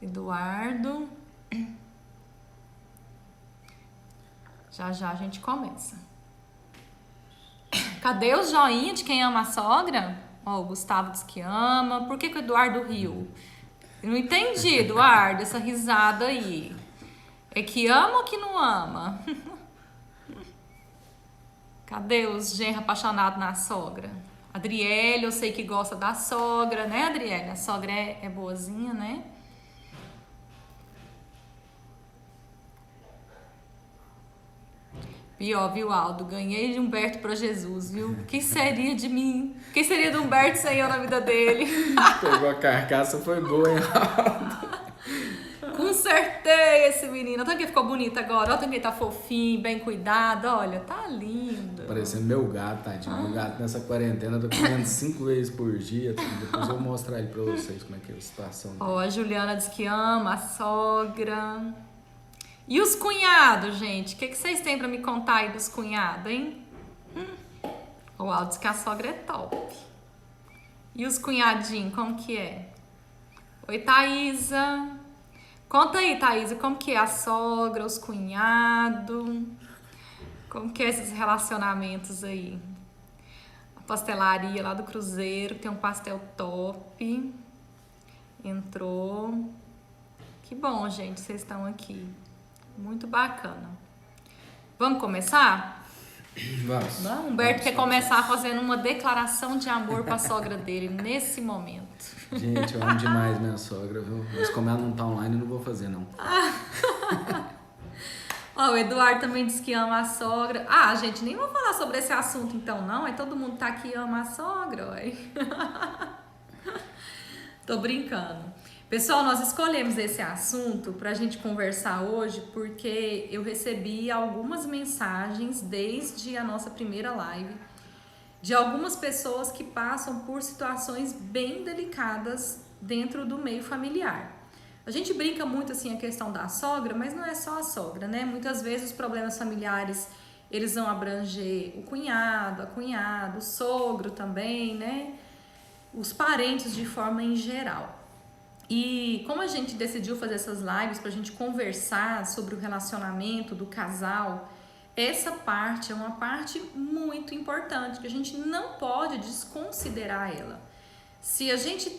Eduardo. Já já a gente começa. Cadê o joinha de quem ama a sogra? Ó, o Gustavo diz que ama. Por que o Eduardo riu? Eu não entendi, Eduardo, essa risada aí. É que ama ou que não ama? Cadê os genros apaixonados na sogra? Adriele, eu sei que gosta da sogra, né, Adriele? A sogra é boazinha, né? Pior, viu, Aldo? Ganhei de Humberto pra Jesus, viu? O que seria de mim? O que seria do Humberto sem eu na vida dele? Pegou a carcaça, foi boa, hein, Aldo? Consertei esse menino. Olha que ficou bonito agora. Olha que ele tá fofinho, bem cuidado. Olha, tá lindo. Parecendo meu gato, tadinho. Meu gato nessa quarentena tá comendo 5 vezes por dia. Depois eu vou mostrar ele pra vocês como é que é a situação. Ó, a Juliana diz que ama a sogra. E os cunhados, gente? O que vocês têm pra me contar aí dos cunhados, hein? O Aldo diz que a sogra é top. E os cunhadinhos, como que é? Oi, Thaísa. Conta aí, Thaísa, como que é a sogra, os cunhados? Como que é esses relacionamentos aí? A pastelaria lá do Cruzeiro, tem um pastel top. Entrou. Que bom, gente, vocês estão aqui. Muito bacana. Vamos começar? Vamos. Não? Humberto quer começar fazendo uma declaração de amor para a sogra dele nesse momento. Gente, eu amo demais minha sogra, viu? Mas como ela não tá online, eu não vou fazer, não. Ó, o Eduardo também disse que ama a sogra. Ah, gente, nem vou falar sobre esse assunto então, não. É todo mundo tá aqui e ama a sogra, ué. Tô brincando. Pessoal, nós escolhemos esse assunto pra gente conversar hoje porque eu recebi algumas mensagens desde a nossa primeira live de algumas pessoas que passam por situações bem delicadas dentro do meio familiar. A gente brinca muito assim a questão da sogra, mas não é só a sogra, né? Muitas vezes os problemas familiares, eles vão abranger o cunhado, a cunhada, o sogro também, né? Os parentes de forma em geral. E como a gente decidiu fazer essas lives para a gente conversar sobre o relacionamento do casal, essa parte é uma parte muito importante, que a gente não pode desconsiderar ela. Se a gente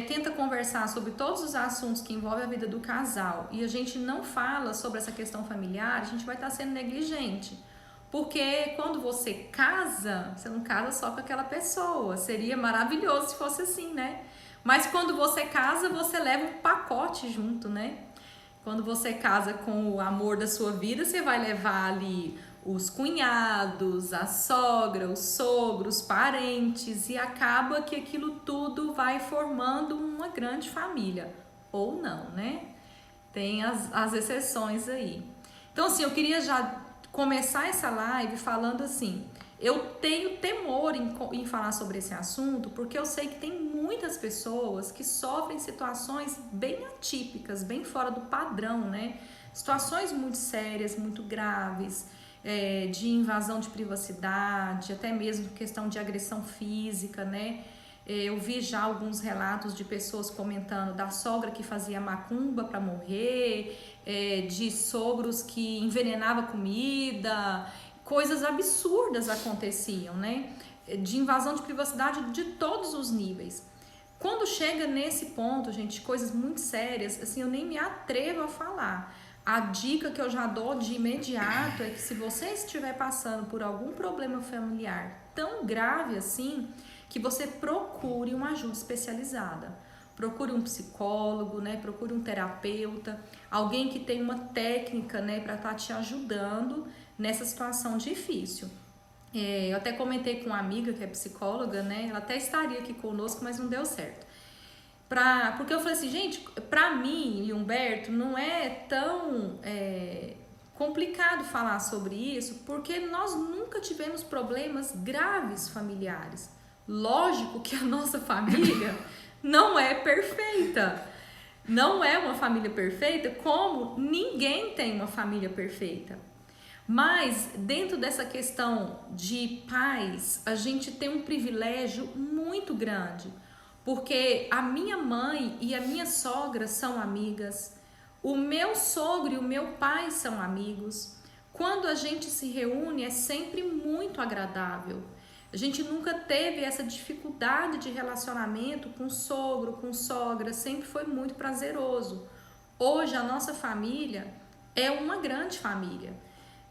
tenta conversar sobre todos os assuntos que envolvem a vida do casal e a gente não fala sobre essa questão familiar, a gente vai estar sendo negligente. Porque quando você casa, você não casa só com aquela pessoa. Seria maravilhoso se fosse assim, né? Mas quando você casa, você leva um pacote junto, né? Quando você casa com o amor da sua vida, você vai levar ali os cunhados, a sogra, os sogros, parentes, e acaba que aquilo tudo vai formando uma grande família. Ou não, né? Tem as exceções aí. Então, assim, eu queria já começar essa live falando assim, eu tenho temor em falar sobre esse assunto, porque eu sei que tem muitas pessoas que sofrem situações bem atípicas, bem fora do padrão, né? Situações muito sérias, muito graves, de invasão de privacidade, até mesmo questão de agressão física, né? Eu vi já alguns relatos de pessoas comentando da sogra que fazia macumba para morrer, de sogros que envenenava comida, coisas absurdas aconteciam, né? De invasão de privacidade de todos os níveis. Quando chega nesse ponto, gente, coisas muito sérias, assim, eu nem me atrevo a falar. A dica que eu já dou de imediato é que se você estiver passando por algum problema familiar tão grave assim, que você procure uma ajuda especializada. Procure um psicólogo, né? Procure um terapeuta, alguém que tem uma técnica, né, para estar te ajudando nessa situação difícil. Eu até comentei com uma amiga que é psicóloga, né? Ela até estaria aqui conosco, mas não deu certo. Porque eu falei assim, gente, pra mim e Humberto não é tão complicado falar sobre isso, porque nós nunca tivemos problemas graves familiares. Lógico que a nossa família não é perfeita. Não é uma família perfeita, como ninguém tem uma família perfeita. Mas dentro dessa questão de pais, a gente tem um privilégio muito grande, porque a minha mãe e a minha sogra são amigas, o meu sogro e o meu pai são amigos. Quando a gente se reúne é sempre muito agradável. A gente nunca teve essa dificuldade de relacionamento com sogro, com sogra, sempre foi muito prazeroso. Hoje a nossa família é uma grande família.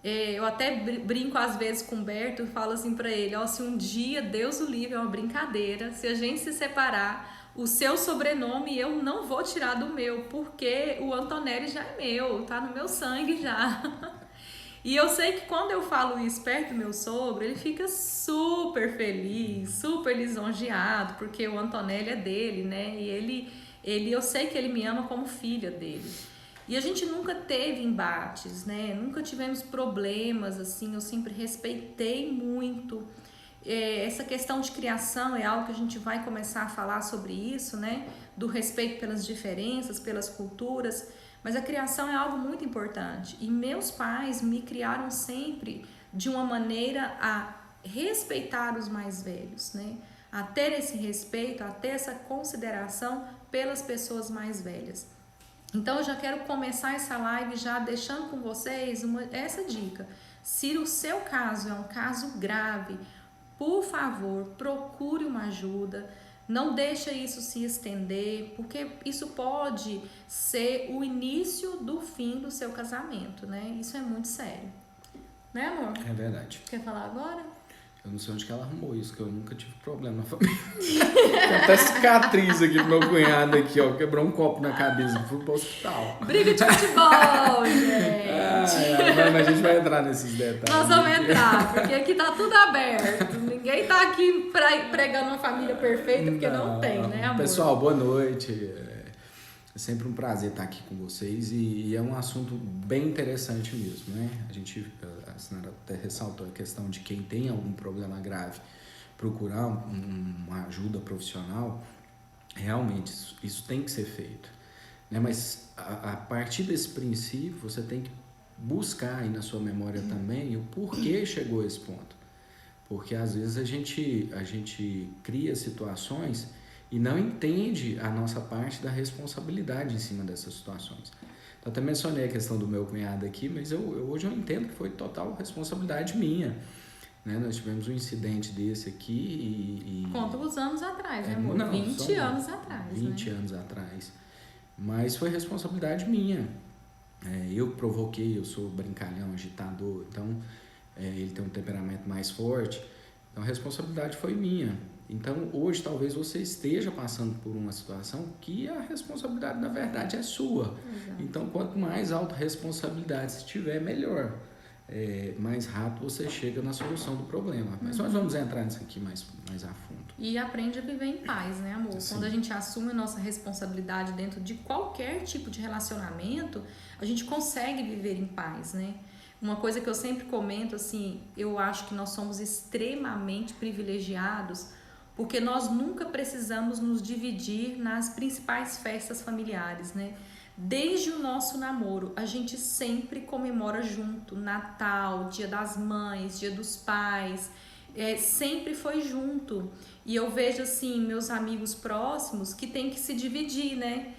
Eu até brinco às vezes com o Berto e falo assim pra ele, ó, se um dia, Deus o livre, é uma brincadeira, se a gente se separar, o seu sobrenome eu não vou tirar do meu, porque o Antonelli já é meu, tá no meu sangue já. E eu sei que quando eu falo isso perto do meu sogro, ele fica super feliz, super lisonjeado, porque o Antonelli é dele, né? E eu sei que ele me ama como filha dele. E a gente nunca teve embates, né? Nunca tivemos problemas, assim, eu sempre respeitei muito. Essa questão de criação é algo que a gente vai começar a falar sobre isso, né? Do respeito pelas diferenças, pelas culturas. Mas a criação é algo muito importante. E meus pais me criaram sempre de uma maneira a respeitar os mais velhos, né? A ter esse respeito, a ter essa consideração pelas pessoas mais velhas. Então eu já quero começar essa live já deixando com vocês essa dica. Se o seu caso é um caso grave, por favor, procure uma ajuda. Não deixa isso se estender, porque isso pode ser o início do fim do seu casamento, né? Isso é muito sério. Né, amor? É verdade. Quer falar agora? Eu não sei onde que ela arrumou isso, que eu nunca tive problema na família. Tem até cicatriz aqui pro meu cunhado aqui, ó. Quebrou um copo na cabeça, fui pro hospital. Briga de futebol, gente. Mas a gente vai entrar nesses detalhes. Nós vamos entrar, porque aqui tá tudo aberto. Ninguém tá aqui pregando uma família perfeita, porque não tem, né, amor? Pessoal, boa noite. É sempre um prazer estar aqui com vocês e é um assunto bem interessante mesmo, né? A senhora até ressaltou a questão de quem tem algum problema grave procurar uma ajuda profissional. Realmente, isso tem que ser feito, né? Mas a partir desse princípio, você tem que buscar aí na sua memória também o porquê chegou a esse ponto. Porque às vezes a gente cria situações e não entende a nossa parte da responsabilidade em cima dessas situações. Então, até mencionei a questão do meu cunhado aqui, mas hoje eu entendo que foi total responsabilidade minha. Né? Nós tivemos um incidente desse aqui e Conta uns anos atrás, né, amor? 20 anos atrás. 20 anos atrás. Mas foi responsabilidade minha. Eu provoquei, eu sou brincalhão, agitador, então ele tem um temperamento mais forte. Então a responsabilidade foi minha. Então, hoje, talvez você esteja passando por uma situação que a responsabilidade, na verdade, é sua. Exato. Então, quanto mais autorresponsabilidade você tiver, melhor. Mais rápido você chega na solução do problema. Mas nós vamos entrar nisso aqui mais a fundo. E aprende a viver em paz, né, amor? Sim. Quando a gente assume a nossa responsabilidade dentro de qualquer tipo de relacionamento, a gente consegue viver em paz, né? Uma coisa que eu sempre comento, assim, eu acho que nós somos extremamente privilegiados porque nós nunca precisamos nos dividir nas principais festas familiares, né? Desde o nosso namoro, a gente sempre comemora junto, Natal, Dia das Mães, Dia dos Pais, sempre foi junto. E eu vejo, assim, meus amigos próximos que tem que se dividir, né?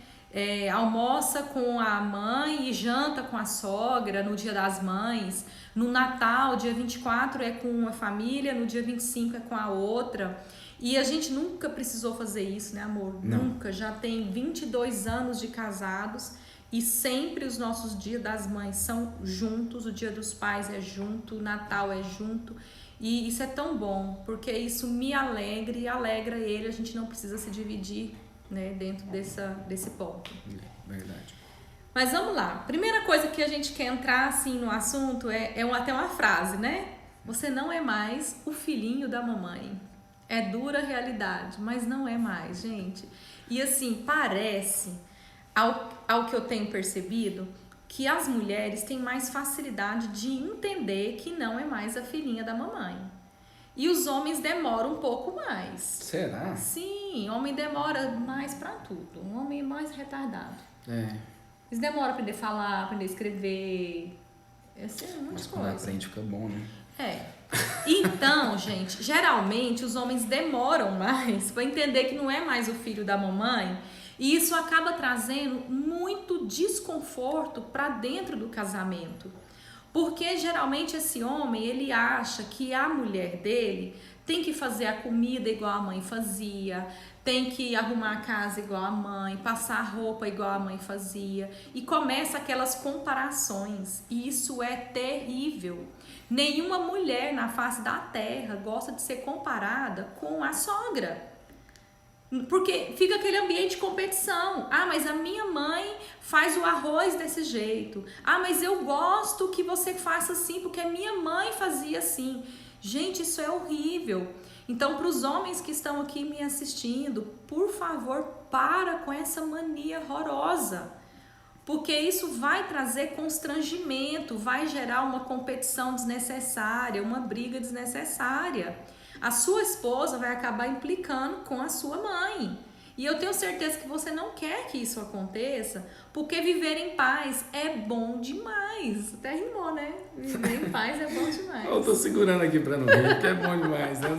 Almoça com a mãe e janta com a sogra no Dia das Mães. No Natal, dia 24 é com uma família, no dia 25 é com a outra. E a gente nunca precisou fazer isso, né, amor? Não. Nunca. Já tem 22 anos de casados e sempre os nossos dias das mães são juntos, o dia dos pais é junto, o Natal é junto. E isso é tão bom, porque isso me alegra e alegra ele. A gente não precisa se dividir, né, dentro desse ponto. Verdade. Mas vamos lá. Primeira coisa que a gente quer entrar assim no assunto é até uma frase, né? Você não é mais o filhinho da mamãe. É dura realidade, mas não é mais, gente. E assim, parece, ao que eu tenho percebido, que as mulheres têm mais facilidade de entender que não é mais a filhinha da mamãe. E os homens demoram um pouco mais. Será? Sim, homem demora mais pra tudo. Um homem é mais retardado. Eles demoram a aprender a falar, aprender a escrever. Assim, Mas quando aprende fica bom, né? Então, gente, geralmente os homens demoram mais para entender que não é mais o filho da mamãe, e isso acaba trazendo muito desconforto para dentro do casamento. Porque geralmente esse homem, ele acha que a mulher dele tem que fazer a comida igual a mãe fazia, tem que arrumar a casa igual a mãe, passar a roupa igual a mãe fazia, e começa aquelas comparações, e isso é terrível. Nenhuma mulher na face da terra gosta de ser comparada com a sogra. Porque fica aquele ambiente de competição. Ah, mas a minha mãe faz o arroz desse jeito. Ah, mas eu gosto que você faça assim, porque a minha mãe fazia assim. Gente, isso é horrível. Então, para os homens que estão aqui me assistindo, por favor, para com essa mania horrorosa. Porque isso vai trazer constrangimento, vai gerar uma competição desnecessária, uma briga desnecessária. A sua esposa vai acabar implicando com a sua mãe. E eu tenho certeza que você não quer que isso aconteça, porque viver em paz é bom demais. Até rimou, né? Viver em paz é bom demais. Eu tô segurando aqui pra não ver, porque é bom demais, né?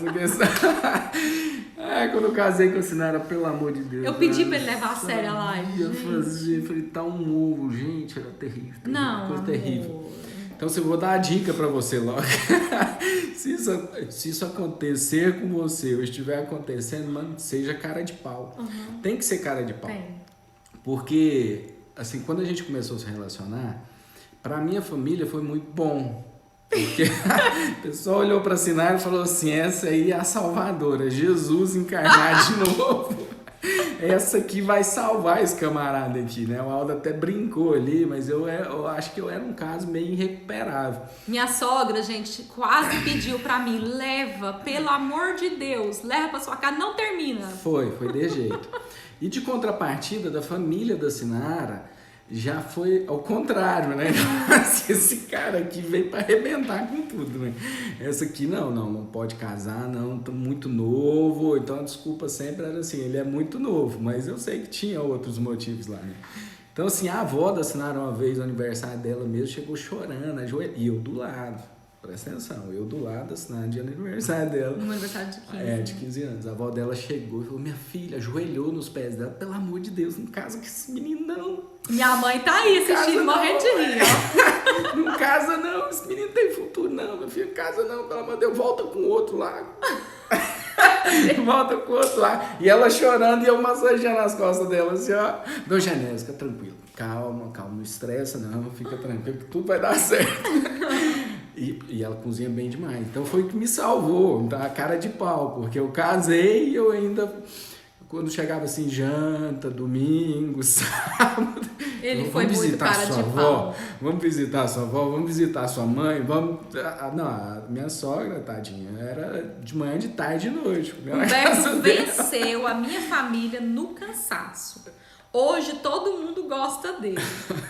Quando eu casei com a Sinara, pelo amor de Deus. Eu pedi pra ele levar a sério a live. Eu fazia fritar um ovo, gente, era terrível. Não, coisa amor. terrível. Então, eu vou dar a dica pra você logo. Se isso acontecer com você ou estiver acontecendo, mano, seja cara de pau. Uhum. Tem que ser cara de pau. Tem. Porque, assim, quando a gente começou a se relacionar, pra minha família foi muito bom. Porque o pessoal olhou pra Sinara e falou assim, essa aí é a salvadora, Jesus encarnado de novo. Essa aqui vai salvar esse camarada aqui, né? O Aldo até brincou ali, mas eu acho que eu era um caso meio irrecuperável. Minha sogra, gente, quase pediu pra mim, leva, pelo amor de Deus, leva pra sua casa, não termina. Foi de jeito. E de contrapartida, da família da Sinara, já foi ao contrário, né? Esse cara aqui veio para arrebentar com tudo, né? Essa aqui não pode casar, não, tô muito novo. Então a desculpa sempre era assim, ele é muito novo, mas eu sei que tinha outros motivos lá, né? Então assim, a avó da Sinara uma vez, no aniversário dela mesmo, chegou chorando, e eu do lado. Presta atenção, eu do lado da Sinara, dia do aniversário dela. No aniversário de 15. De 15 anos. A avó dela chegou e falou, minha filha, ajoelhou nos pés dela, pelo amor de Deus, não casa com esse menino, não. Minha mãe tá aí assistindo, morrendo de rir, ó. Não casa não, esse menino tem futuro não, meu filho, casa não, pelo amor de Deus, volta com o outro lá. Volta com o outro lá. E ela chorando e eu massageando as costas dela, assim, ó. Dona Genésio, fica tranquilo. Calma, não estressa não, fica tranquilo que tudo vai dar certo. E ela cozinha bem demais. Então foi o que me salvou, a cara de pau, porque eu casei e eu ainda... Quando chegava assim, janta, domingo, sábado... Ele foi muito cara de pau. Vamos visitar a sua avó, vamos visitar a sua mãe, vamos... Não, a minha sogra, tadinha, era de manhã, de tarde e de noite. O Humberto venceu a minha família no cansaço. Hoje todo mundo gosta dele,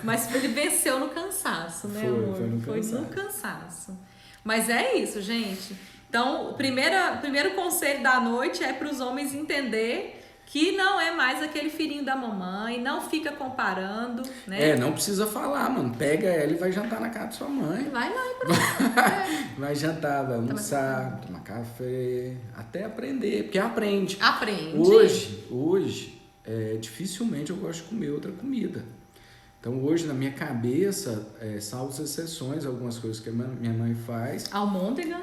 mas ele venceu no cansaço, né, amor? Foi no cansaço. Mas é isso, gente. Então, o primeiro conselho da noite é para os homens entender que não é mais aquele filhinho da mamãe, não fica comparando, né? Não precisa falar, mano. Pega ela e vai jantar na casa da sua mãe. Vai lá e pronto. Vai jantar, vai almoçar, tomar café, até aprender, porque aprende. Aprende. Hoje, dificilmente eu gosto de comer outra comida. Então hoje na minha cabeça, salvo as exceções, algumas coisas que a minha mãe faz. Almôndega?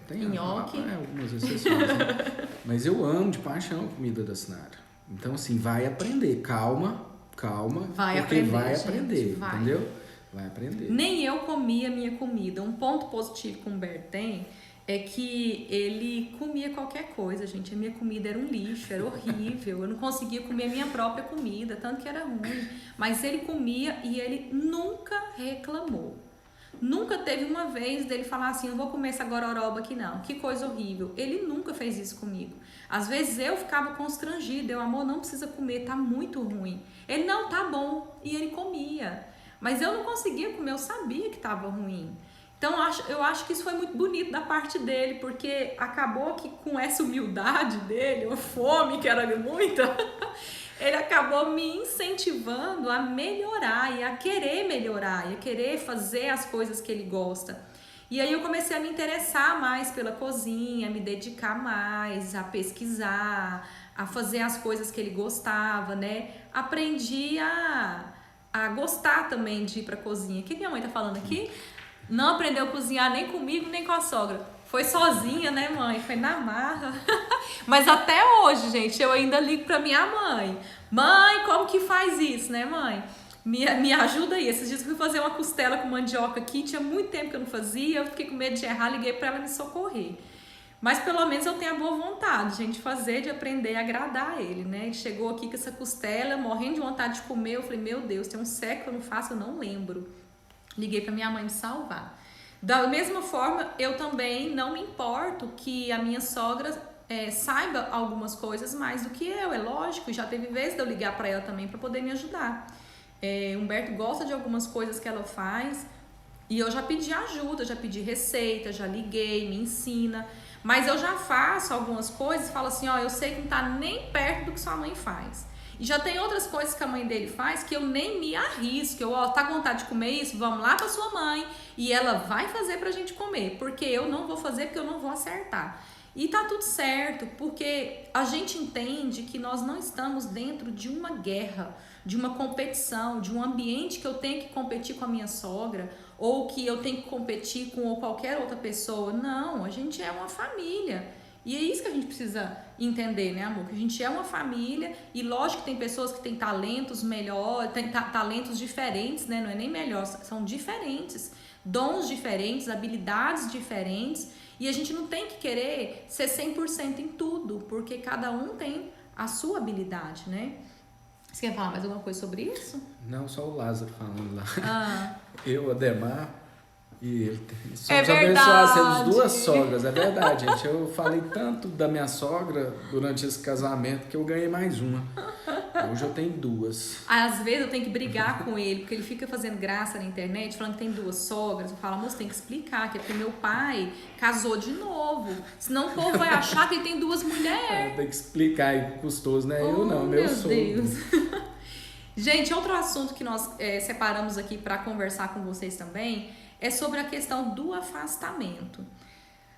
Tem nhoque. algumas exceções. Né? Mas eu amo de paixão a comida da Sinara. Então assim, vai aprender, calma, vai porque aprender, vai gente, aprender, vai. entendeu? Vai aprender. Nem eu comia a minha comida. Um ponto positivo que o Humberto tem é que ele comia qualquer coisa, gente. A minha comida era um lixo, era horrível. Eu não conseguia comer a minha própria comida, tanto que era ruim. Mas ele comia e ele nunca reclamou. Nunca teve uma vez dele falar assim, não vou comer essa gororoba aqui não, que coisa horrível. Ele nunca fez isso comigo. Às vezes eu ficava constrangida, amor, não precisa comer, tá muito ruim. Ele, não, tá bom. E ele comia. Mas eu não conseguia comer, eu sabia que tava ruim. Então, eu acho que isso foi muito bonito da parte dele, porque acabou que com essa humildade dele, a fome que era muita, ele acabou me incentivando a melhorar e a querer melhorar, e a querer fazer as coisas que ele gosta. E aí eu comecei a me interessar mais pela cozinha, a me dedicar mais, a pesquisar, a fazer as coisas que ele gostava, né? Aprendi a gostar também de ir pra cozinha. O que minha mãe tá falando aqui? Não aprendeu a cozinhar nem comigo, nem com a sogra. Foi sozinha, né, mãe? Foi na marra. Mas até hoje, gente, eu ainda ligo pra minha mãe. Mãe, como que faz isso, né, mãe? Me ajuda aí. Esses dias eu fui fazer uma costela com mandioca aqui. Tinha muito tempo que eu não fazia. Eu fiquei com medo de errar, liguei pra ela me socorrer. Mas pelo menos eu tenho a boa vontade, gente, de fazer, de aprender a agradar ele, né? Ele chegou aqui com essa costela, morrendo de vontade de comer. Eu falei, meu Deus, tem um século que eu não faço, eu não lembro. Liguei pra minha mãe me salvar. Da mesma forma, eu também não me importo que a minha sogra saiba algumas coisas mais do que eu, é lógico. Já teve vezes de eu ligar pra ela também pra poder me ajudar. Humberto gosta de algumas coisas que ela faz e eu já pedi ajuda, já pedi receita, já liguei, me ensina. Mas eu já faço algumas coisas e falo assim, ó, eu sei que não tá nem perto do que sua mãe faz. E já tem outras coisas que a mãe dele faz que eu nem me arrisco. Eu, ó, tá com vontade de comer isso? Vamos lá pra sua mãe e ela vai fazer pra gente comer. Porque eu não vou fazer, porque eu não vou acertar. E tá tudo certo, porque a gente entende que nós não estamos dentro de uma guerra, de uma competição, de um ambiente que eu tenho que competir com a minha sogra ou que eu tenho que competir com qualquer outra pessoa. Não, a gente é uma família. E é isso que a gente precisa entender, né, amor? Que a gente é uma família e lógico que tem pessoas que têm talentos melhores, têm talentos diferentes, né? Não é nem melhor, são diferentes. Dons diferentes, habilidades diferentes. E a gente não tem que querer ser 100% em tudo, porque cada um tem a sua habilidade, né? Você quer falar mais alguma coisa sobre isso? Não, só o Lázaro falando lá. Ah. Eu, Ademar e ele. Somos abençoados, temos duas sogras, é verdade, gente. Eu falei tanto da minha sogra durante esse casamento que eu ganhei mais uma. Hoje eu tenho duas. Às vezes eu tenho que brigar com ele, porque ele fica fazendo graça na internet, falando que tem duas sogras. Eu falo, moço, tem que explicar, que é porque meu pai casou de novo. Senão o povo vai achar que ele tem duas mulheres. Tem que explicar, é custoso, né? Eu não, meu sogro. Deus. Gente, outro assunto que nós separamos aqui para conversar com vocês também é sobre a questão do afastamento.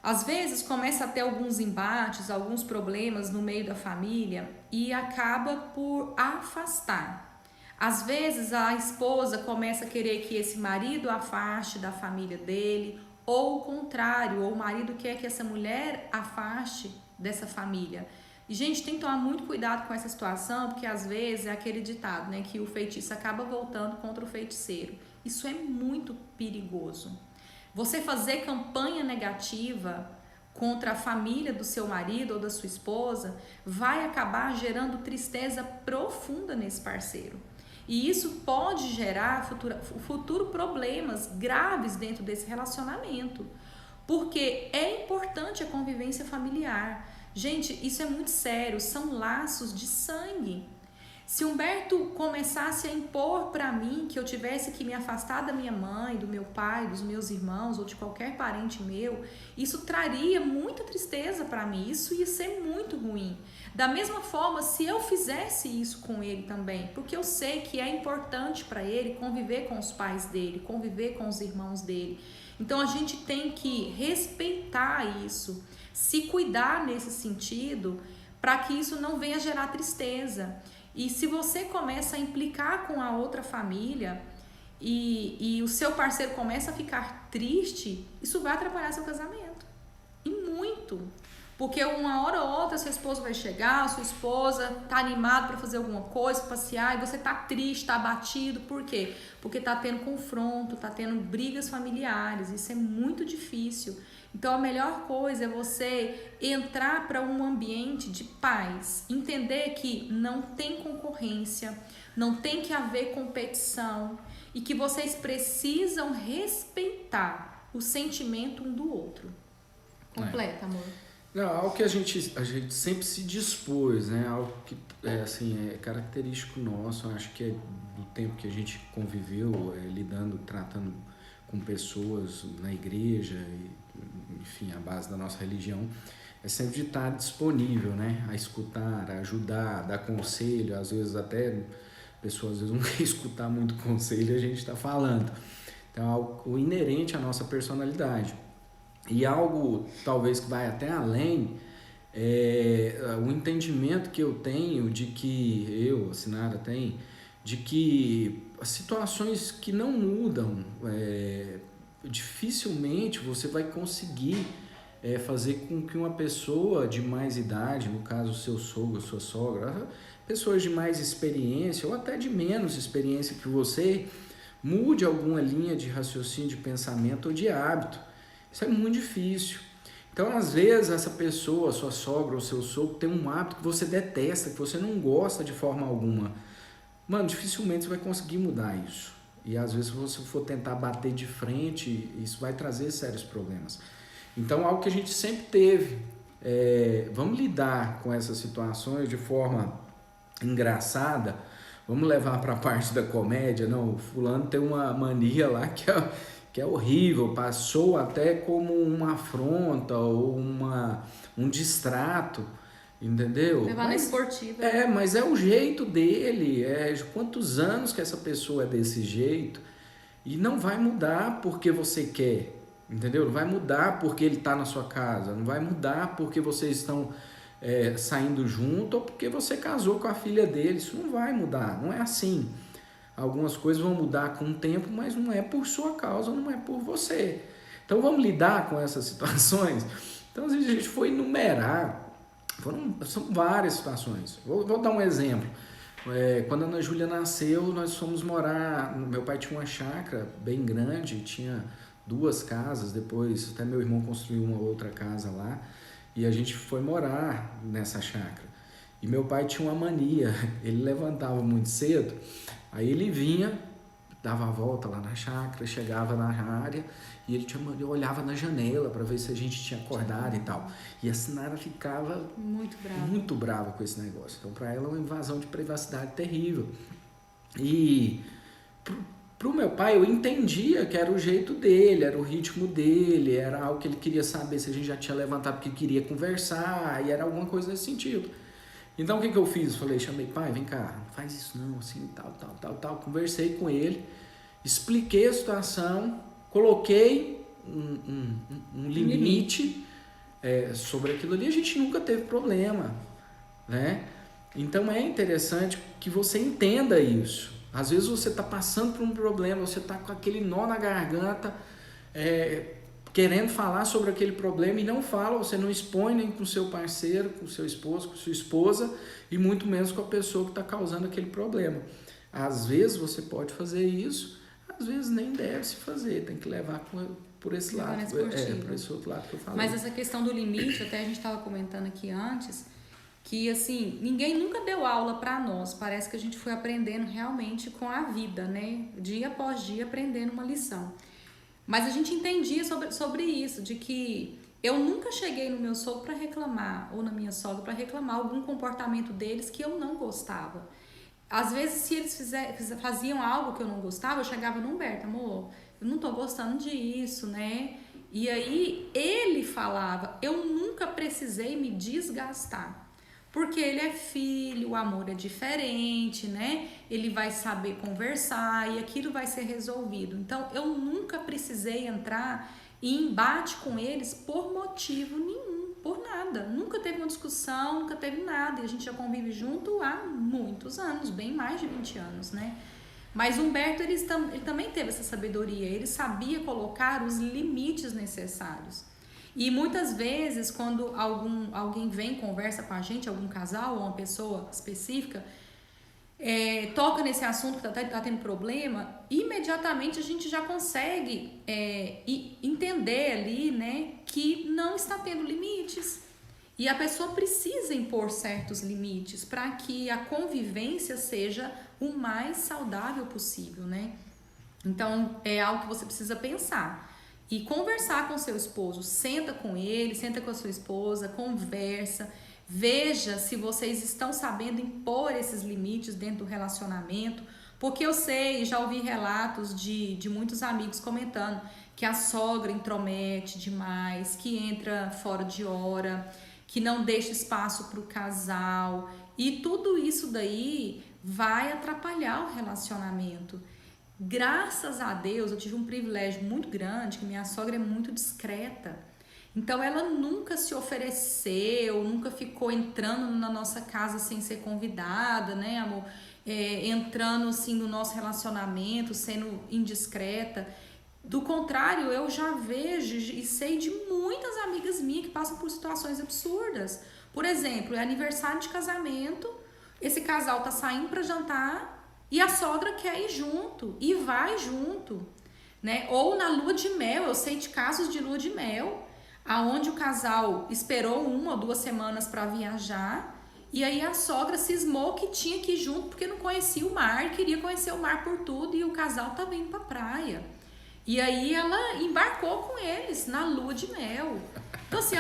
Às vezes começa a ter alguns embates, alguns problemas no meio da família e acaba por afastar. Às vezes a esposa começa a querer que esse marido afaste da família dele, ou o contrário, ou o marido quer que essa mulher afaste dessa família. E, gente, tem que tomar muito cuidado com essa situação, porque às vezes é aquele ditado, né, que o feitiço acaba voltando contra o feiticeiro. Isso é muito perigoso. Você fazer campanha negativa contra a família do seu marido ou da sua esposa vai acabar gerando tristeza profunda nesse parceiro. E isso pode gerar futuro problemas graves dentro desse relacionamento. Porque é importante a convivência familiar. Gente, isso é muito sério, são laços de sangue. Se Humberto começasse a impor para mim que eu tivesse que me afastar da minha mãe, do meu pai, dos meus irmãos ou de qualquer parente meu, isso traria muita tristeza para mim, isso ia ser muito ruim. Da mesma forma, se eu fizesse isso com ele também, porque eu sei que é importante para ele conviver com os pais dele, conviver com os irmãos dele. Então a gente tem que respeitar isso, se cuidar nesse sentido, para que isso não venha gerar tristeza. E se você começa a implicar com a outra família e o seu parceiro começa a ficar triste, isso vai atrapalhar seu casamento. E muito. Porque uma hora ou outra sua esposa vai chegar, sua esposa tá animada para fazer alguma coisa, passear, e você tá triste, tá abatido. Por quê? Porque tá tendo confronto, tá tendo brigas familiares. Isso é muito difícil. Então a melhor coisa é você entrar para um ambiente de paz, entender que não tem concorrência, não tem que haver competição e que vocês precisam respeitar o sentimento um do outro. Completa, amor. Não, algo que a gente sempre se dispôs, né? Algo que é característico nosso, acho que é do tempo que a gente conviveu, lidando, tratando com pessoas na igreja, enfim, a base da nossa religião, é sempre de estar disponível, né? A escutar, a ajudar, a dar conselho, às vezes até pessoas às vezes não querem escutar muito conselho e a gente está falando. Então, é algo inerente à nossa personalidade. E algo, talvez, que vai até além, o entendimento que eu tenho de que a Sinara tem, de que as situações que não mudam, dificilmente você vai conseguir fazer com que uma pessoa de mais idade, no caso o seu sogro, sua sogra, pessoas de mais experiência ou até de menos experiência que você, mude alguma linha de raciocínio, de pensamento ou de hábito. Isso é muito difícil. Então, às vezes, essa pessoa, sua sogra ou seu sogro, tem um hábito que você detesta, que você não gosta de forma alguma. Mano, dificilmente você vai conseguir mudar isso. E às vezes, se você for tentar bater de frente, isso vai trazer sérios problemas. Então, algo que a gente sempre teve, vamos lidar com essas situações de forma engraçada, vamos levar para a parte da comédia. Não, o fulano tem uma mania lá que é horrível, passou até como uma afronta ou um distrato, entendeu? Levar na esportiva. Mas é o jeito dele, quantos anos que essa pessoa é desse jeito, e não vai mudar porque você quer, entendeu? Não vai mudar porque ele está na sua casa, não vai mudar porque vocês estão saindo junto ou porque você casou com a filha dele. Isso não vai mudar, não é assim. Algumas coisas vão mudar com o tempo, mas não é por sua causa, não é por você. Então vamos lidar com essas situações. Então a gente foi enumerar, são várias situações. Vou dar um exemplo. Quando a Ana Júlia nasceu, nós fomos morar. Meu pai tinha uma chácara bem grande, tinha 2 casas, depois até meu irmão construiu uma outra casa lá, e a gente foi morar nessa chácara. E meu pai tinha uma mania, ele levantava muito cedo, aí ele vinha, dava a volta lá na chácara, chegava na área e ele olhava na janela para ver se a gente tinha acordado e tal. E a Sinara ficava muito brava com esse negócio. Então, para ela, é uma invasão de privacidade terrível. E pro meu pai, eu entendia que era o jeito dele, era o ritmo dele, era algo que ele queria saber se a gente já tinha levantado porque queria conversar, e era alguma coisa nesse sentido. Então, o que eu fiz? Chamei, pai, vem cá, não faz isso não, assim, tal. Conversei com ele, expliquei a situação, coloquei um limite sobre aquilo ali, a gente nunca teve problema, né? Então, é interessante que você entenda isso. Às vezes você está passando por um problema, você está com aquele nó na garganta, querendo falar sobre aquele problema e não fala, você não expõe nem com o seu parceiro, com o seu esposo, com a sua esposa e muito menos com a pessoa que está causando aquele problema. Às vezes você pode fazer isso, às vezes nem deve se fazer, tem que levar por esse lado, por esse outro lado que eu falei. Mas essa questão do limite, até a gente estava comentando aqui antes, que assim, ninguém nunca deu aula para nós, parece que a gente foi aprendendo realmente com a vida, né? Dia após dia aprendendo uma lição. Mas a gente entendia sobre isso, de que eu nunca cheguei no meu sogro para reclamar, ou na minha sogra para reclamar algum comportamento deles que eu não gostava. Às vezes, se eles faziam algo que eu não gostava, eu chegava no Humberto, amor, eu não tô gostando disso, né? E aí ele falava, eu nunca precisei me desgastar. Porque ele é filho, o amor é diferente, né? Ele vai saber conversar e aquilo vai ser resolvido. Então, eu nunca precisei entrar em embate com eles por motivo nenhum, por nada. Nunca teve uma discussão, nunca teve nada. E a gente já convive junto há muitos anos, bem mais de 20 anos, né? Mas Humberto, ele também teve essa sabedoria. Ele sabia colocar os limites necessários. E muitas vezes, quando alguém vem conversa com a gente, algum casal ou uma pessoa específica, toca nesse assunto que está tendo problema, imediatamente a gente já consegue entender ali, né, que não está tendo limites. E a pessoa precisa impor certos limites para que a convivência seja o mais saudável possível, né? Então, é algo que você precisa pensar. E conversar com seu esposo, senta com ele, senta com a sua esposa, conversa, veja se vocês estão sabendo impor esses limites dentro do relacionamento, porque eu sei, já ouvi relatos de muitos amigos comentando que a sogra intromete demais, que entra fora de hora, que não deixa espaço para o casal, e tudo isso daí vai atrapalhar o relacionamento. Graças a Deus, eu tive um privilégio muito grande, que minha sogra é muito discreta. Então, ela nunca se ofereceu, nunca ficou entrando na nossa casa sem ser convidada, né, amor? Entrando, assim, no nosso relacionamento, sendo indiscreta. Do contrário, eu já vejo e sei de muitas amigas minhas que passam por situações absurdas. Por exemplo, é aniversário de casamento, esse casal tá saindo para jantar e a sogra quer ir junto e vai junto, né? Ou na lua de mel, eu sei de casos de lua de mel, aonde o casal esperou 1 ou 2 semanas para viajar e aí a sogra cismou que tinha que ir junto porque não conhecia o mar, queria conhecer o mar por tudo e o casal tava indo pra praia. E aí ela embarcou com eles na lua de mel. Então assim,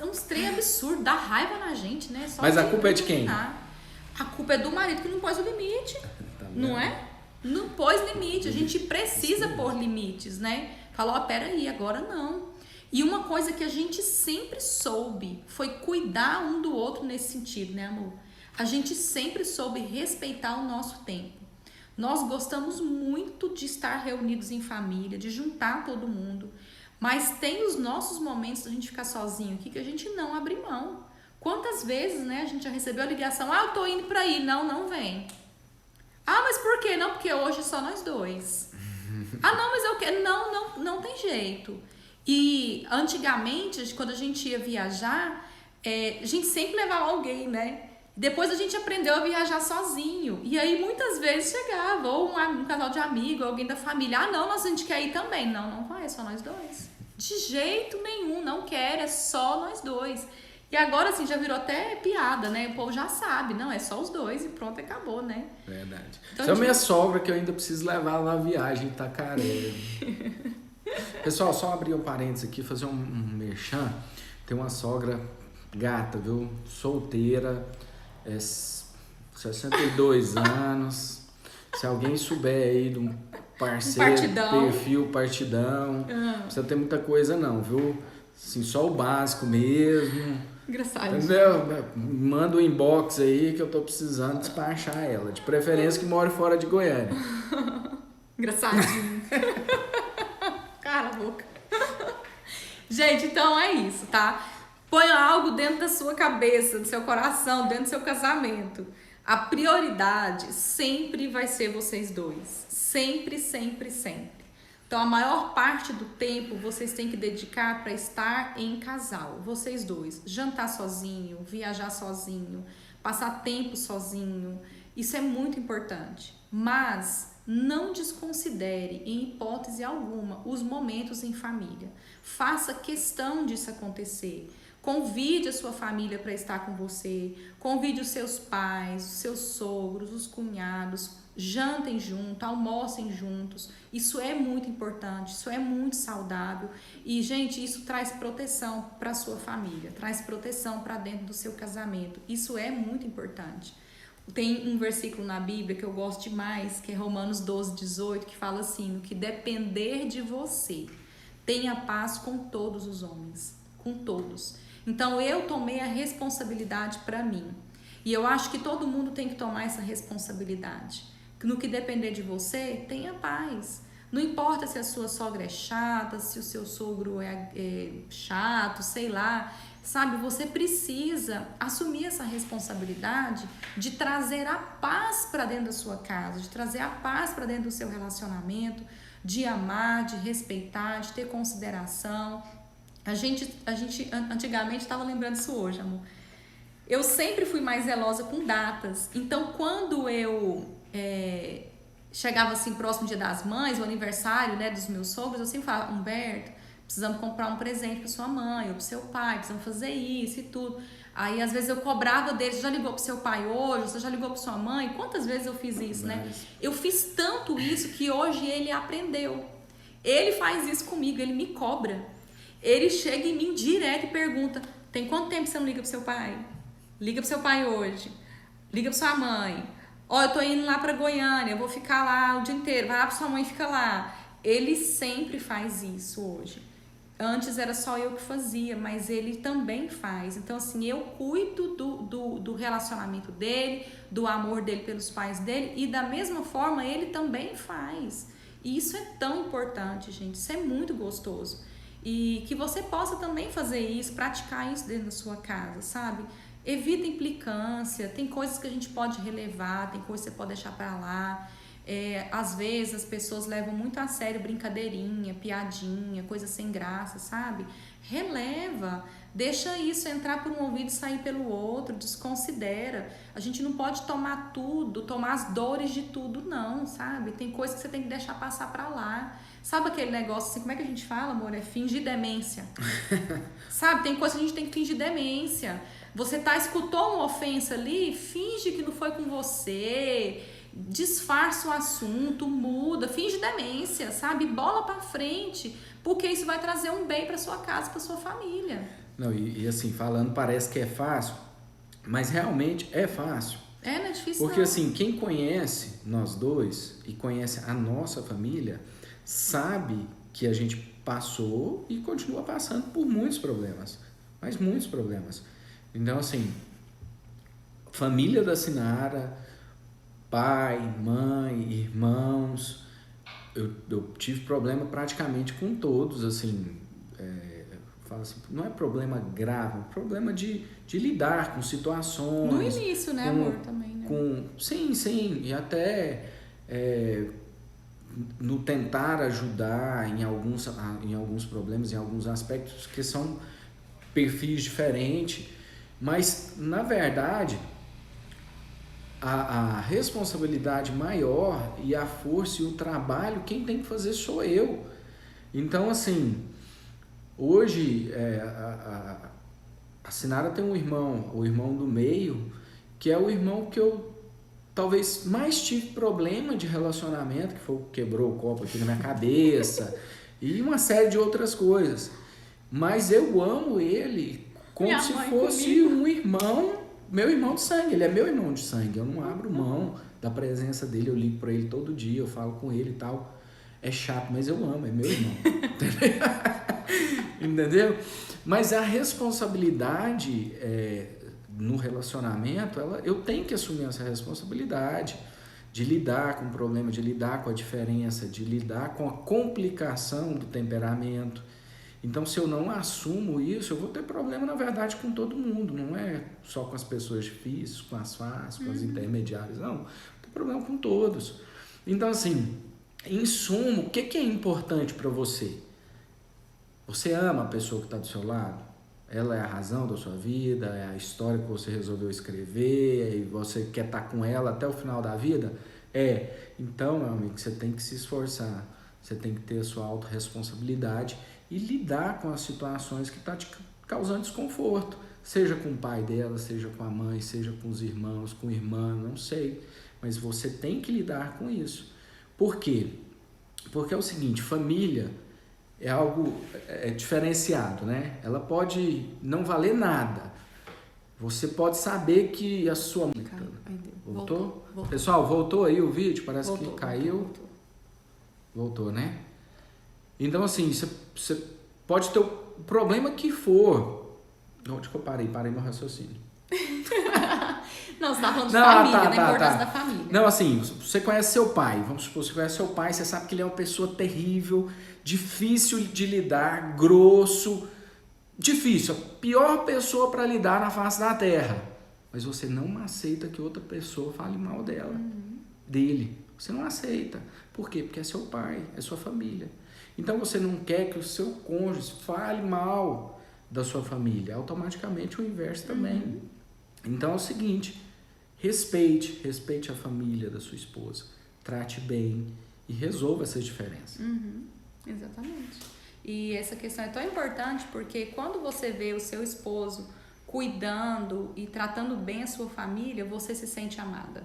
uns trem absurdo, dá raiva na gente, né? Só mas a culpa é de quem? A culpa é do marido que não pôs o limite, não é? Não pôs limite, a gente precisa pôr limites, né? Falou, peraí, agora não. E uma coisa que a gente sempre soube foi cuidar um do outro nesse sentido, né, amor? A gente sempre soube respeitar o nosso tempo. Nós gostamos muito de estar reunidos em família, de juntar todo mundo, mas tem os nossos momentos da gente ficar sozinho aqui que a gente não abre mão. Quantas vezes, né, a gente já recebeu a ligação, eu tô indo pra aí, não vem. Mas por quê? Não, porque hoje é só nós dois. Não, mas eu quero. Não tem jeito. E antigamente, quando a gente ia viajar, a gente sempre levava alguém, né? Depois a gente aprendeu a viajar sozinho. E aí muitas vezes chegava, ou um casal de amigo, alguém da família. Não, a gente quer ir também. Não vai, é só nós dois. De jeito nenhum, não quero, é só nós dois. E agora, assim, já virou até piada, né? O povo já sabe, não, é só os dois e pronto, acabou, né? Verdade. Então, é minha sogra que eu ainda preciso levar lá na viagem em Itacaré. Pessoal, só abrir um parênteses aqui, fazer um merchan. Tem uma sogra gata, viu? Solteira, 62 anos. Se alguém souber aí de um parceiro, perfil partidão, não precisa ter muita coisa não, viu? Assim, só o básico mesmo. Engraçado. Entendeu? Manda um inbox aí que eu tô precisando despachar ela. De preferência que more fora de Goiânia. Engraçadinho. Cala a boca. Gente, então é isso, tá? Ponha algo dentro da sua cabeça, do seu coração, dentro do seu casamento. A prioridade sempre vai ser vocês dois. Sempre, sempre, sempre. Então, a maior parte do tempo vocês têm que dedicar para estar em casal, vocês dois. Jantar sozinho, viajar sozinho, passar tempo sozinho. Isso é muito importante. Mas não desconsidere, em hipótese alguma, os momentos em família. Faça questão disso acontecer. Convide a sua família para estar com você. Convide os seus pais, os seus sogros, os cunhados. Jantem junto, almocem juntos. Isso é muito importante, isso é muito saudável. E, gente, isso traz proteção para a sua família, traz proteção para dentro do seu casamento. Isso é muito importante. Tem um versículo na Bíblia que eu gosto demais, que é Romanos 12:18, que fala assim: no que depender de você, tenha paz com todos os homens, com todos. Então, eu tomei a responsabilidade para mim. E eu acho que todo mundo tem que tomar essa responsabilidade. No que depender de você, tenha paz. Não importa se a sua sogra é chata, se o seu sogro é chato, sei lá. Sabe, você precisa assumir essa responsabilidade de trazer a paz para dentro da sua casa, de trazer a paz para dentro do seu relacionamento, de amar, de respeitar, de ter consideração. A gente antigamente, estava lembrando isso hoje, amor. Eu sempre fui mais zelosa com datas. Então, quando eu chegava assim próximo Dia das Mães, o aniversário, né, dos meus sogros, eu sempre falava: Humberto, precisamos comprar um presente para sua mãe ou para seu pai, precisamos fazer isso e tudo. Aí às vezes eu cobrava deles: já ligou para seu pai hoje? Você já ligou para sua mãe? Quantas vezes eu fiz isso, né? Eu fiz tanto isso que hoje ele aprendeu. Ele faz isso comigo, ele me cobra. Ele chega em mim direto e pergunta: tem quanto tempo você não liga para seu pai? Liga para seu pai hoje. Liga para sua mãe. Eu tô indo lá pra Goiânia, eu vou ficar lá o dia inteiro, vai lá pra sua mãe e fica lá. Ele sempre faz isso hoje. Antes era só eu que fazia, mas ele também faz. Então, assim, eu cuido do relacionamento dele, do amor dele pelos pais dele, e da mesma forma ele também faz. E isso é tão importante, gente, isso é muito gostoso. E que você possa também fazer isso, praticar isso dentro da sua casa, sabe? Evita implicância, tem coisas que a gente pode relevar, tem coisas que você pode deixar pra lá. Às vezes as pessoas levam muito a sério brincadeirinha, piadinha, coisa sem graça, sabe? Releva, deixa isso entrar por um ouvido e sair pelo outro, desconsidera. A gente não pode tomar tudo, tomar as dores de tudo, não, sabe? Tem coisa que você tem que deixar passar pra lá. Sabe aquele negócio assim, como é que a gente fala, amor? É fingir demência. Sabe, tem coisa que a gente tem que fingir demência. Você escutou uma ofensa ali, finge que não foi com você, disfarça o assunto, muda, finge demência, sabe? Bola pra frente, porque isso vai trazer um bem pra sua casa, pra sua família. Não, e assim, falando parece que é fácil, mas realmente é fácil. Não é difícil porque não. assim, quem conhece nós dois e conhece a nossa família, sabe que a gente passou e continua passando por muitos problemas, mas muitos problemas. Então assim, família da Sinara, pai, mãe, irmãos, eu tive problema praticamente com todos, assim, falo assim, não é problema grave, é problema de lidar com situações. No início, né, amor, também, né? Sim, e até no tentar ajudar em alguns problemas, em alguns aspectos que são perfis diferentes, mas, na verdade, a responsabilidade maior e a força e o trabalho, quem tem que fazer sou eu. Então, assim, hoje a Sinara tem um irmão, o irmão do meio, que é o irmão que eu talvez mais tive problema de relacionamento, que foi o que quebrou o copo aqui na minha cabeça, e uma série de outras coisas. Mas eu amo ele como se fosse um irmão, meu irmão de sangue. Ele é meu irmão de sangue. Eu não abro mão da presença dele. Eu ligo pra ele todo dia, eu falo com ele e tal. É chato, mas eu amo, é meu irmão. Entendeu? Mas a responsabilidade no relacionamento, eu tenho que assumir essa responsabilidade de lidar com o problema, de lidar com a diferença, de lidar com a complicação do temperamento. Então, se eu não assumo isso, eu vou ter problema, na verdade, com todo mundo. Não é só com as pessoas difíceis, com as fáceis, com as intermediárias. Não, tem problema com todos. Então, assim, em sumo, o que é importante para você? Você ama a pessoa que está do seu lado? Ela é a razão da sua vida? É a história que você resolveu escrever? E você quer estar com ela até o final da vida? Então, meu amigo, você tem que se esforçar. Você tem que ter a sua autorresponsabilidade e lidar com as situações que estão te causando desconforto. Seja com o pai dela, seja com a mãe, seja com os irmãos, com a irmã, não sei. Mas você tem que lidar com isso. Por quê? Porque é o seguinte, família é algo diferenciado, né? Ela pode não valer nada. Você pode saber que a sua... Voltou? Pessoal, voltou aí o vídeo? Parece que caiu. Voltou, né? Então, assim, você pode ter o problema que for. Onde que eu parei? Parei meu raciocínio. Não, você tá falando de família, da importância da família. Não, assim, você conhece seu pai. Vamos supor, você conhece seu pai, você sabe que ele é uma pessoa terrível, difícil de lidar, grosso. Difícil, a pior pessoa para lidar na face da terra. Mas você não aceita que outra pessoa fale mal dela, dele. Você não aceita. Por quê? Porque é seu pai, é sua família. Então você não quer que o seu cônjuge fale mal da sua família. Automaticamente o inverso também. Então é o seguinte, respeite a família da sua esposa. Trate bem e resolva essas diferenças. Exatamente. E essa questão é tão importante porque quando você vê o seu esposo cuidando e tratando bem a sua família, você se sente amada.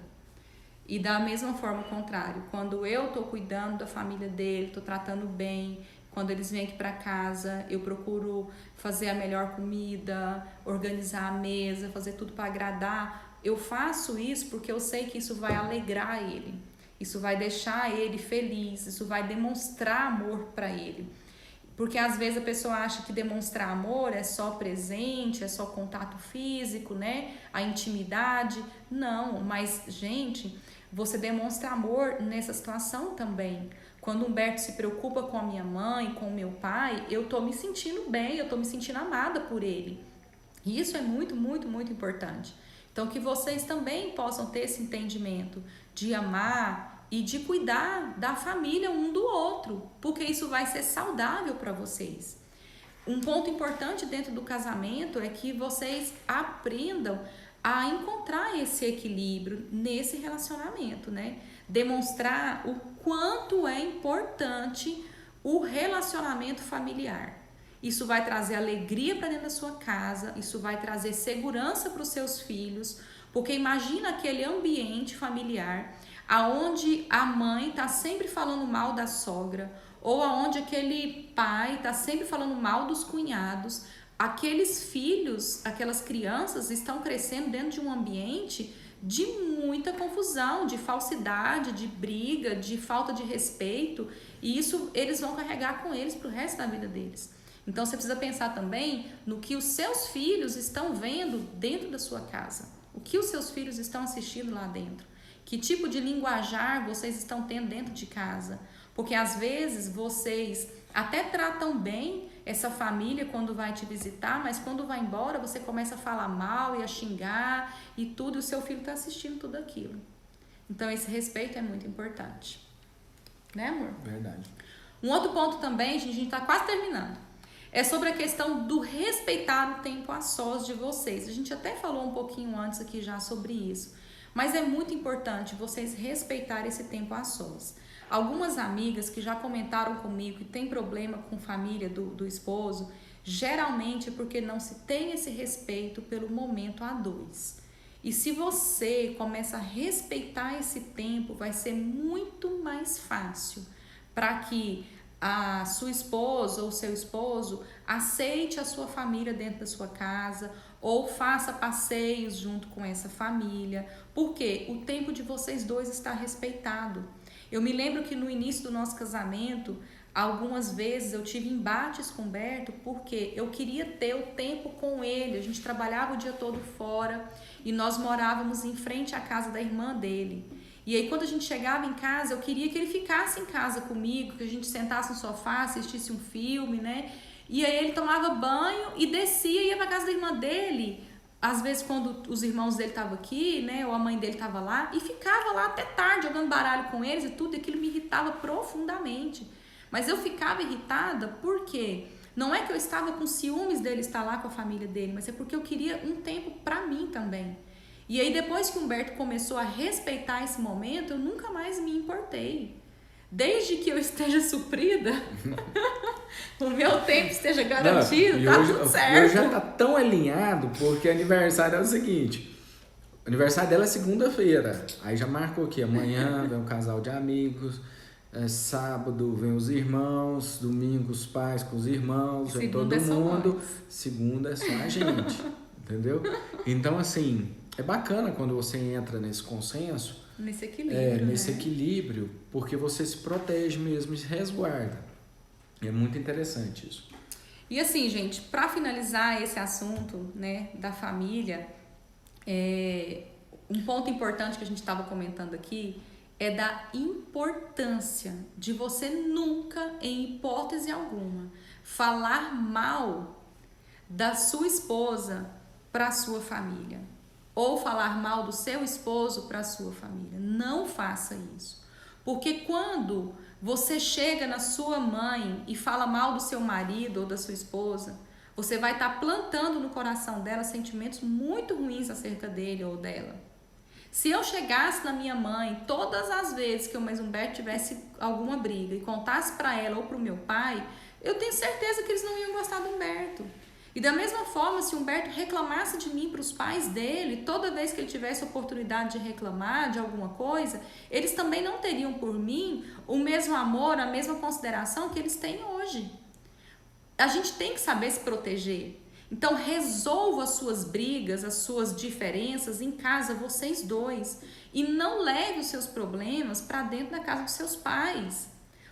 E da mesma forma, o contrário, quando eu tô cuidando da família dele, tô tratando bem, quando eles vêm aqui para casa, eu procuro fazer a melhor comida, organizar a mesa, fazer tudo para agradar. Eu faço isso porque eu sei que isso vai alegrar ele, isso vai deixar ele feliz, isso vai demonstrar amor para ele. Porque às vezes a pessoa acha que demonstrar amor é só presente, é só contato físico, né? A intimidade. Não, mas, gente, você demonstra amor nessa situação também. Quando o Humberto se preocupa com a minha mãe, com o meu pai, eu tô me sentindo bem, eu tô me sentindo amada por ele. E isso é muito, muito, muito importante. Então, que vocês também possam ter esse entendimento de amar e de cuidar da família um do outro, porque isso vai ser saudável para vocês. Um ponto importante dentro do casamento é que vocês aprendam a encontrar esse equilíbrio nesse relacionamento, né? Demonstrar o quanto é importante o relacionamento familiar. Isso vai trazer alegria para dentro da sua casa, isso vai trazer segurança para os seus filhos, porque imagina aquele ambiente familiar aonde a mãe está sempre falando mal da sogra, ou aonde aquele pai está sempre falando mal dos cunhados. Aqueles filhos, aquelas crianças estão crescendo dentro de um ambiente de muita confusão, de falsidade, de briga, de falta de respeito, e isso eles vão carregar com eles para o resto da vida deles. Então você precisa pensar também no que os seus filhos estão vendo dentro da sua casa, o que os seus filhos estão assistindo lá dentro, que tipo de linguajar vocês estão tendo dentro de casa, porque às vezes vocês até tratam bem essa família quando vai te visitar, mas quando vai embora você começa a falar mal e a xingar e tudo, e o seu filho está assistindo tudo aquilo. Então esse respeito é muito importante. Né, amor? Verdade. Um outro ponto também, a gente está quase terminando, é sobre a questão do respeitar o tempo a sós de vocês. A gente até falou um pouquinho antes aqui já sobre isso, mas é muito importante vocês respeitarem esse tempo a sós. Algumas amigas que já comentaram comigo que tem problema com família do esposo, geralmente é porque não se tem esse respeito pelo momento a dois. E se você começa a respeitar esse tempo, vai ser muito mais fácil para que a sua esposa ou seu esposo aceite a sua família dentro da sua casa ou faça passeios junto com essa família, porque o tempo de vocês dois está respeitado. Eu me lembro que no início do nosso casamento, algumas vezes eu tive embates com o Humberto porque eu queria ter o tempo com ele. A gente trabalhava o dia todo fora e nós morávamos em frente à casa da irmã dele. E aí quando a gente chegava em casa, eu queria que ele ficasse em casa comigo, que a gente sentasse no sofá, assistisse um filme, né? E aí ele tomava banho e descia e ia pra casa da irmã dele. Às vezes quando os irmãos dele estavam aqui, né, ou a mãe dele estava lá, e ficava lá até tarde jogando baralho com eles e tudo, e aquilo me irritava profundamente. Mas eu ficava irritada porque não é que eu estava com ciúmes dele estar lá com a família dele, mas é porque eu queria um tempo para mim também. E aí depois que o Humberto começou a respeitar esse momento, eu nunca mais me importei. Desde que eu esteja suprida, o meu tempo esteja garantido, tá tudo certo. Hoje já tá tão alinhado, porque aniversário é o seguinte, o aniversário dela é segunda-feira, aí já marcou aqui, amanhã vem um casal de amigos, sábado vem os irmãos, domingo os pais com os irmãos, vem todo mundo, segunda é só a gente, entendeu? Então assim, é bacana quando você entra nesse consenso, nesse equilíbrio, nesse equilíbrio, porque você se protege mesmo e se resguarda. É muito interessante isso. E assim, gente, para finalizar esse assunto, né, da família, um ponto importante que a gente estava comentando aqui é da importância de você nunca, em hipótese alguma, falar mal da sua esposa para a sua família. Ou falar mal do seu esposo para a sua família. Não faça isso. Porque quando você chega na sua mãe e fala mal do seu marido ou da sua esposa, você vai estar plantando no coração dela sentimentos muito ruins acerca dele ou dela. Se eu chegasse na minha mãe todas as vezes que o Humberto tivesse alguma briga e contasse para ela ou para o meu pai, eu tenho certeza que eles não iam gostar do Humberto. E da mesma forma, se o Humberto reclamasse de mim para os pais dele, toda vez que ele tivesse oportunidade de reclamar de alguma coisa, eles também não teriam por mim o mesmo amor, a mesma consideração que eles têm hoje. A gente tem que saber se proteger. Então, resolva as suas brigas, as suas diferenças em casa, vocês dois. E não leve os seus problemas para dentro da casa dos seus pais,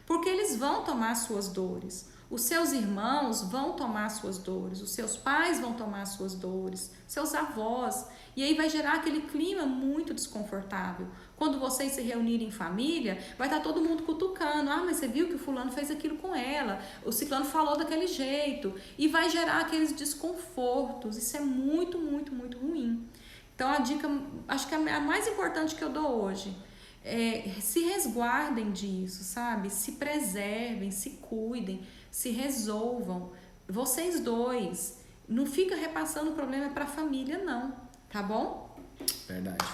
porque eles vão tomar as suas dores. Os seus irmãos vão tomar suas dores, os seus pais vão tomar suas dores, seus avós. E aí vai gerar aquele clima muito desconfortável. Quando vocês se reunirem em família, vai estar todo mundo cutucando. Ah, mas você viu que o fulano fez aquilo com ela, o ciclano falou daquele jeito. E vai gerar aqueles desconfortos. Isso é muito, muito, muito ruim. Então a dica, acho que a mais importante que eu dou hoje é se resguardem disso, sabe? Se preservem, se cuidem, se resolvam. Vocês dois, não fica repassando o problema para a família, não. Tá bom? Verdade.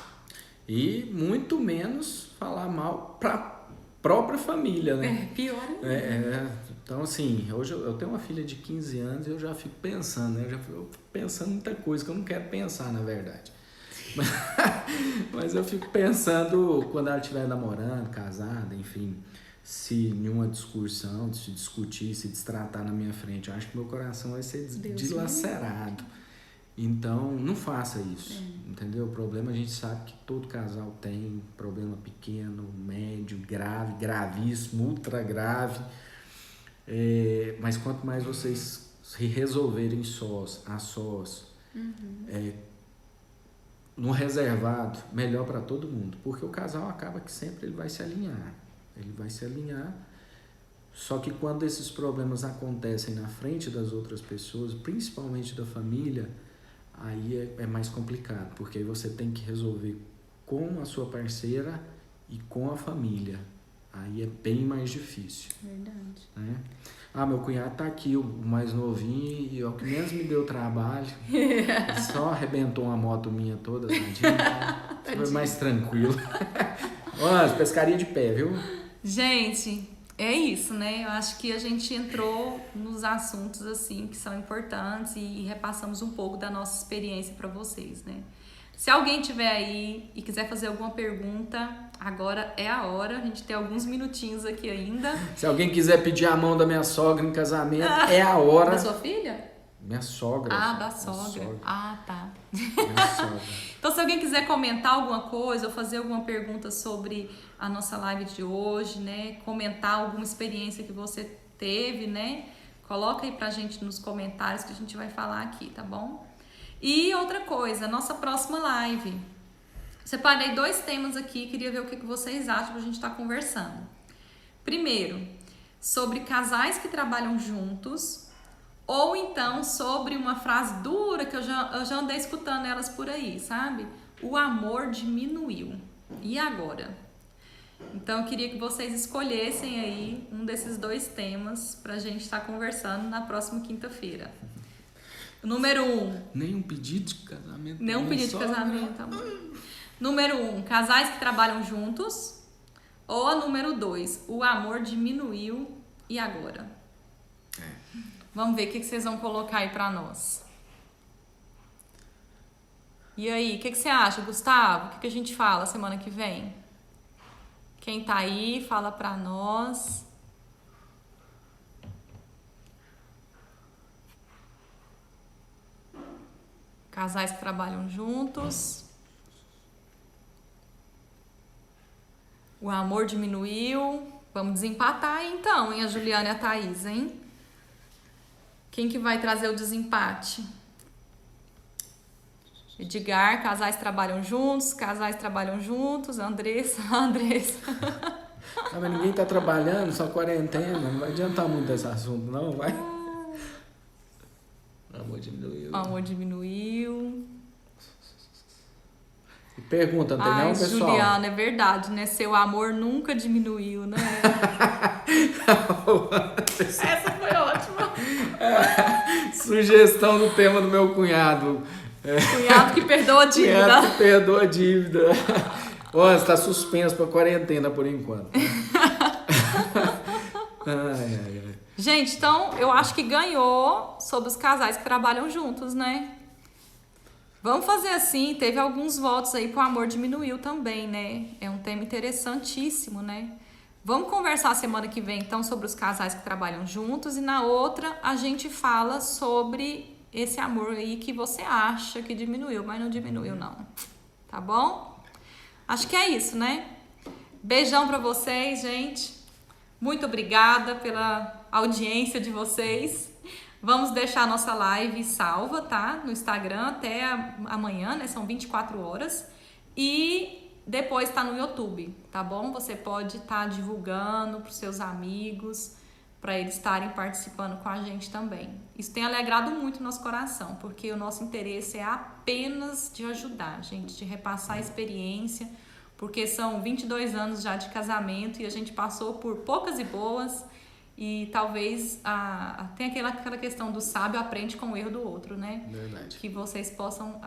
E muito menos falar mal pra própria família, né? Pior ainda. Então, assim, hoje eu tenho uma filha de 15 anos e eu já fico pensando, né? Eu já fico pensando em muita coisa que eu não quero pensar, na verdade. Mas eu fico pensando quando ela estiver namorando, casada, enfim, se em uma discussão, se discutir, se destratar na minha frente, eu acho que meu coração vai ser dilacerado. Então, não faça isso, entendeu? O problema a gente sabe que todo casal tem, problema pequeno, médio, grave, gravíssimo, ultra grave. Mas quanto mais vocês se resolverem a sós, no reservado, melhor para todo mundo. Porque o casal acaba que sempre ele vai se alinhar. Ele vai se alinhar. Só que quando esses problemas acontecem na frente das outras pessoas, principalmente da família, aí é mais complicado, porque aí você tem que resolver com a sua parceira e com a família. Aí é bem mais difícil. Verdade. Né? Meu cunhado tá aqui, o mais novinho, e é o que menos me deu trabalho. Só arrebentou uma moto minha toda, tadinho. Foi mais tranquilo. Olha, pescaria de pé, viu? Gente, é isso, né? Eu acho que a gente entrou nos assuntos assim que são importantes e repassamos um pouco da nossa experiência para vocês, né? Se alguém tiver aí e quiser fazer alguma pergunta, agora é a hora. A gente tem alguns minutinhos aqui ainda. Se alguém quiser pedir a mão da minha sogra em casamento, é a hora. Da sua filha? Minha sogra. Da sogra. Tá. Minha sogra. Então, se alguém quiser comentar alguma coisa ou fazer alguma pergunta sobre a nossa live de hoje, né? Comentar alguma experiência que você teve, né? Coloca aí pra gente nos comentários que a gente vai falar aqui, tá bom? E outra coisa, nossa próxima live. Separei 2 temas aqui, queria ver o que vocês acham pra gente estar conversando. Primeiro, sobre casais que trabalham juntos, ou então sobre uma frase dura que eu já andei escutando elas por aí, sabe? O amor diminuiu. E agora? Então eu queria que vocês escolhessem aí um desses 2 temas pra gente estar conversando na próxima quinta-feira. Número 1. Nenhum pedido de casamento. Nenhum pedido de casamento, tá bom. Número 1, casais que trabalham juntos. Ou a número 2, o amor diminuiu e agora? Vamos ver o que vocês vão colocar aí pra nós. E aí, o que você acha, Gustavo? O que a gente fala semana que vem? Quem tá aí, fala pra nós. Casais que trabalham juntos. O amor diminuiu. Vamos desempatar aí então, hein? A Juliana e a Thaís, hein? Quem que vai trazer o desempate? Edgar, casais trabalham juntos. Andressa. Mas ninguém tá trabalhando, só quarentena. Não vai adiantar muito esse assunto, não, vai? O amor diminuiu. E pergunta, não tem não, pessoal? Juliana, é verdade, né? Seu amor nunca diminuiu, né? Essa foi ótima. Sugestão do tema do meu cunhado. Cunhado que perdoa a dívida. Cunhado que perdoa a dívida. Ó, está suspenso para quarentena por enquanto. Ai. Gente, então eu acho que ganhou sobre os casais que trabalham juntos, né? Vamos fazer assim, teve alguns votos aí que o amor diminuiu também, né? É um tema interessantíssimo, né? Vamos conversar semana que vem, então, sobre os casais que trabalham juntos e na outra a gente fala sobre esse amor aí que você acha que diminuiu, mas não diminuiu não, tá bom? Acho que é isso, né? Beijão pra vocês, gente. Muito obrigada pela audiência de vocês. Vamos deixar a nossa live salva, tá? No Instagram até amanhã, né? São 24 horas. E depois tá no YouTube, tá bom? Você pode estar divulgando para os seus amigos, para eles estarem participando com a gente também. Isso tem alegrado muito o nosso coração, porque o nosso interesse é apenas de ajudar, gente, de repassar a experiência, porque são 22 anos já de casamento e a gente passou por poucas e boas, e talvez tem aquela questão do sábio aprende com o erro do outro, né? Verdade. Que vocês possam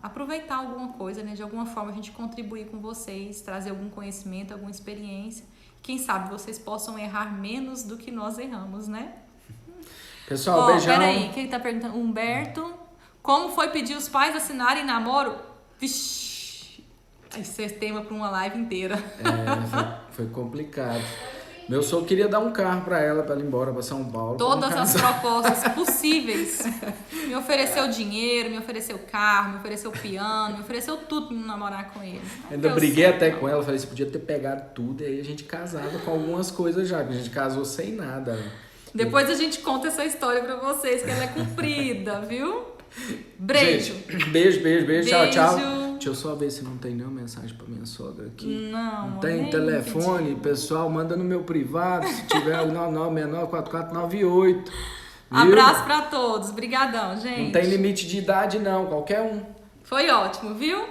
aproveitar alguma coisa, né? De alguma forma a gente contribuir com vocês, trazer algum conhecimento, alguma experiência. Quem sabe vocês possam errar menos do que nós erramos, né? Pessoal, beijão. Peraí, quem tá perguntando? Humberto, como foi pedir os pais assinarem namoro? Vixe, isso é tema para uma live inteira. Foi complicado. Meu sogro queria dar um carro pra ela ir embora pra São Paulo. Todas as propostas possíveis. Me ofereceu dinheiro, me ofereceu carro, me ofereceu piano, me ofereceu tudo pra me namorar com ele. Ainda briguei até com ela, falei, você podia ter pegado tudo e aí a gente casava com algumas coisas já, que a gente casou sem nada. Depois a gente conta essa história pra vocês, que ela é comprida, viu? Beijo. Gente, beijo. Tchau, tchau. Deixa eu só ver se não tem nenhuma mensagem pra minha sogra aqui. Não tem telefone, pessoal, manda no meu privado, se tiver o 99694498. Abraço pra todos, brigadão, gente. Não tem limite de idade não, qualquer um. Foi ótimo, viu?